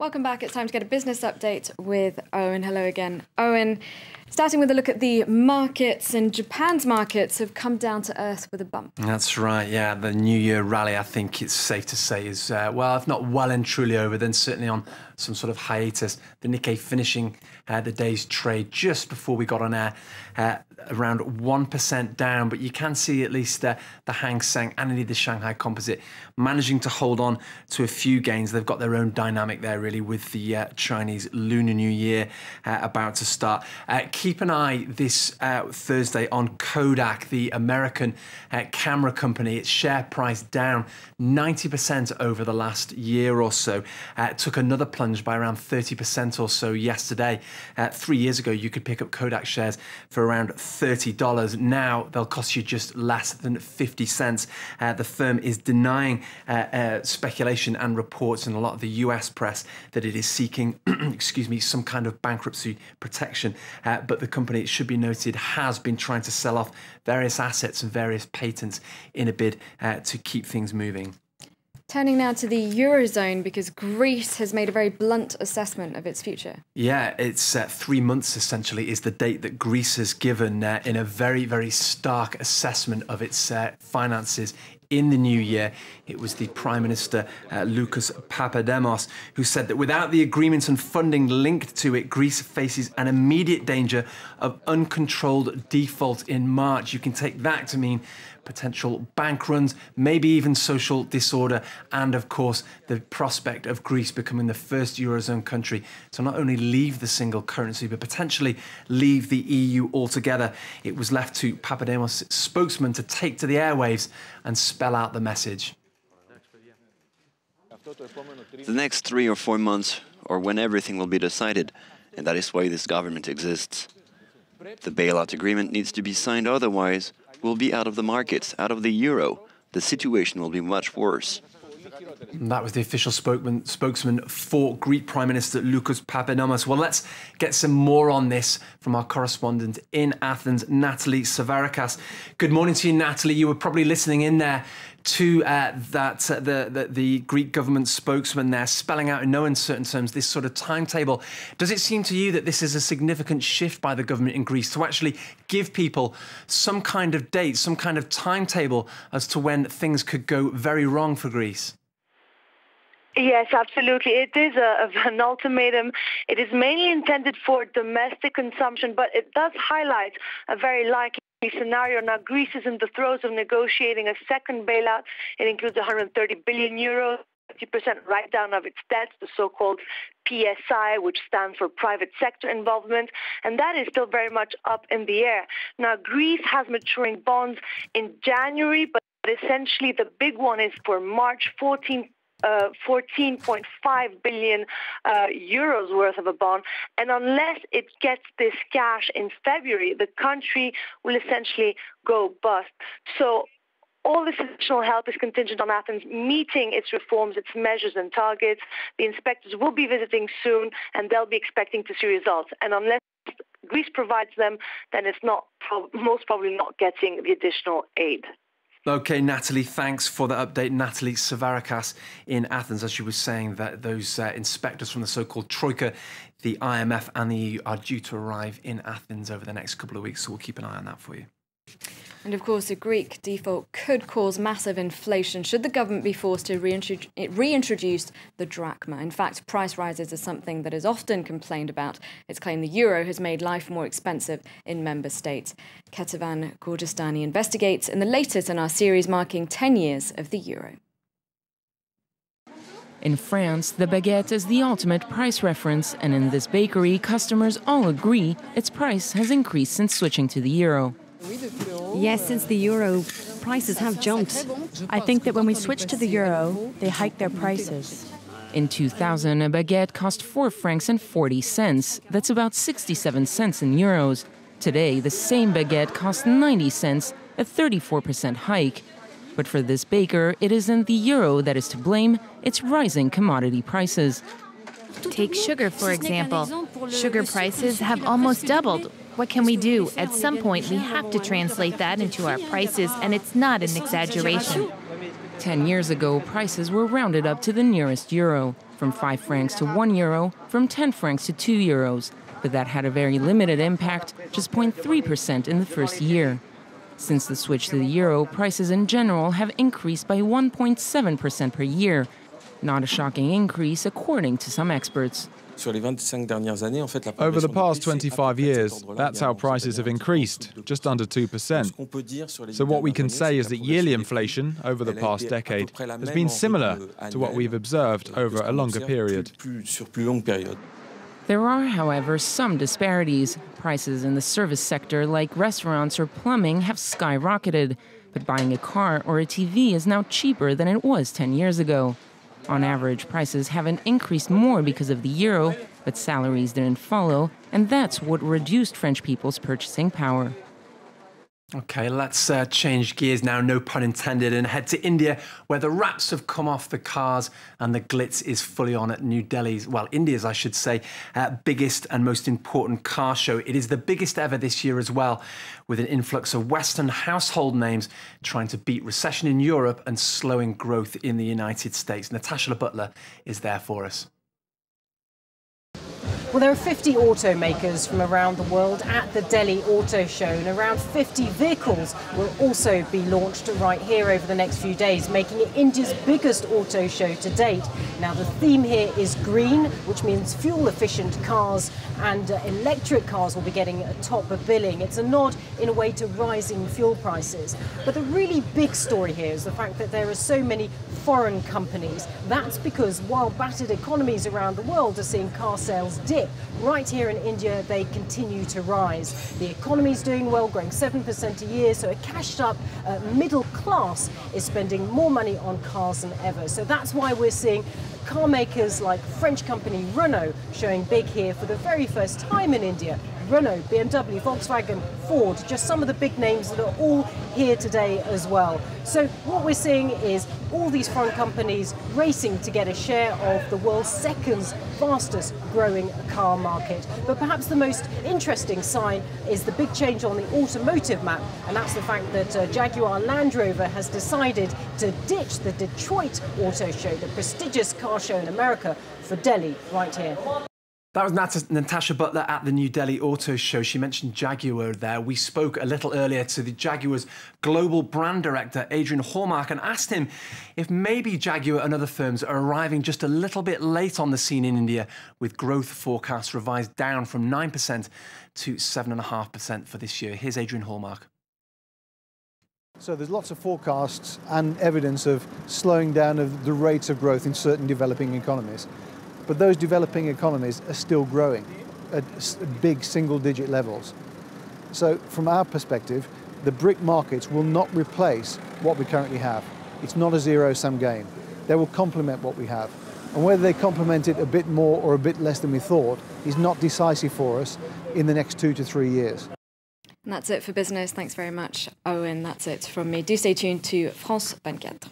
Welcome back. It's time to get a business update with Owen. Hello again. Owen, starting with a look at the markets, and Japan's markets have come down to earth with a bump. That's right, yeah. The New Year rally, I think it's safe to say, is, well, if not well and truly over, then certainly on some sort of hiatus. The Nikkei finishing the day's trade just before we got on air, around 1% down. But you can see at least the Hang Seng and indeed the Shanghai Composite managing to hold on to a few gains. They've got their own dynamic there, really, with the Chinese Lunar New Year about to start. Keep an eye this Thursday on Kodak, the American camera company. Its share price down 90% over the last year or so. Took another plunge by around 30% or so yesterday. 3 years ago, you could pick up Kodak shares for around $30. Now they'll cost you just less than 50 cents. The firm is denying speculation and reports in a lot of the US press that it is seeking, excuse me, some kind of bankruptcy protection. But the company, it should be noted, has been trying to sell off various assets and various patents in a bid to keep things moving. Turning now to the Eurozone, because Greece has made a very blunt assessment of its future. Yeah, it's 3 months, essentially, is the date that Greece has given in a very, very stark assessment of its finances in the new year. It was the Prime Minister, Lucas Papademos, who said that without the agreements and funding linked to it, Greece faces an immediate danger of uncontrolled default in March. You can take that to mean potential bank runs, maybe even social disorder, and of course the prospect of Greece becoming the first Eurozone country to not only leave the single currency but potentially leave the EU altogether. It was left to Papademos' spokesman to take to the airwaves and spell out the message. The next 3 or 4 months are when everything will be decided, and that is why this government exists. The bailout agreement needs to be signed, otherwise we'll be out of the markets, out of the euro. The situation will be much worse. That was the official spokesman for Greek Prime Minister Lucas Papademos. Well, let's get some more on this from our correspondent in Athens, Natalie Savarakas. Good morning to you, Natalie. You were probably listening in there to the Greek government spokesman there, spelling out in no uncertain terms this sort of timetable. Does it seem to you that this is a significant shift by the government in Greece to actually give people some kind of date, some kind of timetable as to when things could go very wrong for Greece? Yes, absolutely. It is an ultimatum. It is mainly intended for domestic consumption, but it does highlight a very likely scenario. Now, Greece is in the throes of negotiating a second bailout. It includes 130 billion euros, 50% write-down of its debts, the so-called PSI, which stands for private sector involvement, and that is still very much up in the air. Now, Greece has maturing bonds in January, but essentially the big one is for March 14.5 billion euros worth of a bond. And unless it gets this cash in February, the country will essentially go bust. So all this additional help is contingent on Athens meeting its reforms, its measures and targets. The inspectors will be visiting soon, and they'll be expecting to see results. And unless Greece provides them, then it's most probably not getting the additional aid. OK, Natalie, thanks for the update. Natalie Savarakas in Athens, as she was saying, that those inspectors from the so-called Troika, the IMF and the EU are due to arrive in Athens over the next couple of weeks. So we'll keep an eye on that for you. And of course, a Greek default could cause massive inflation should the government be forced to reintroduce the drachma. In fact, price rises are something that is often complained about. It's claimed the euro has made life more expensive in member states. Ketavan Gorjestani investigates in the latest in our series marking 10 years of the euro. In France, the baguette is the ultimate price reference, and in this bakery, customers all agree its price has increased since switching to the euro. Yes, since the euro, prices have jumped. I think that when we switched to the euro, they hiked their prices. In 2000, a baguette cost 4 francs and 40 cents. That's about 67 cents in euros. Today, the same baguette costs 90 cents, a 34% hike. But for this baker, it isn't the euro that is to blame, it's rising commodity prices. Take sugar, for example. Sugar prices have almost doubled. What can we do? At some point, we have to translate that into our prices, and it's not an exaggeration. 10 years ago, prices were rounded up to the nearest euro, from 5 francs to 1 euro, from 10 francs to 2 euros. But that had a very limited impact, just 0.3% in the first year. Since the switch to the euro, prices in general have increased by 1.7% per year. Not a shocking increase, according to some experts. Over the past 25 years, that's how prices have increased, just under 2%. So what we can say is that yearly inflation over the past decade has been similar to what we've observed over a longer period. There are, however, some disparities. Prices in the service sector, like restaurants or plumbing, have skyrocketed. But buying a car or a TV is now cheaper than it was 10 years ago. On average, prices haven't increased more because of the euro, but salaries didn't follow, and that's what reduced French people's purchasing power. Okay, let's change gears now, no pun intended, and head to India, where the wraps have come off the cars and the glitz is fully on at New Delhi's, well, India's, I should say, biggest and most important car show. It is the biggest ever this year as well, with an influx of Western household names trying to beat recession in Europe and slowing growth in the United States. Natasha Butler is there for us. Well, there are 50 automakers from around the world at the Delhi Auto Show, and around 50 vehicles will also be launched right here over the next few days, making it India's biggest auto show to date. Now, the theme here is green, which means fuel-efficient cars, and electric cars will be getting a top billing. It's a nod, in a way, to rising fuel prices. But the really big story here is the fact that there are so many foreign companies. That's because while battered economies around the world are seeing car sales dip, right here in India they continue to rise. The economy is doing well, growing 7% a year, so a cashed up middle class is spending more money on cars than ever. So that's why we're seeing car makers like French company Renault showing big here for the very first time in India. Renault, BMW, Volkswagen, Ford, just some of the big names that are all here today as well. So what we're seeing is all these foreign companies racing to get a share of the world's second fastest growing car market. But perhaps the most interesting sign is the big change on the automotive map, and that's the fact that Jaguar Land Rover has decided to ditch the Detroit Auto Show, the prestigious car show in America, for Delhi right here. That was Natasha Butler at the New Delhi Auto Show. She mentioned Jaguar there. We spoke a little earlier to the Jaguar's global brand director, Adrian Hallmark, and asked him if maybe Jaguar and other firms are arriving just a little bit late on the scene in India, with growth forecasts revised down from 9% to 7.5% for this year. Here's Adrian Hallmark. So there's lots of forecasts and evidence of slowing down of the rates of growth in certain developing economies. But those developing economies are still growing at big single-digit levels. So from our perspective, the BRIC markets will not replace what we currently have. It's not a zero-sum game. They will complement what we have. And whether they complement it a bit more or a bit less than we thought is not decisive for us in the next 2 to 3 years. And that's it for business. Thanks very much, Owen. That's it from me. Do stay tuned to France 24.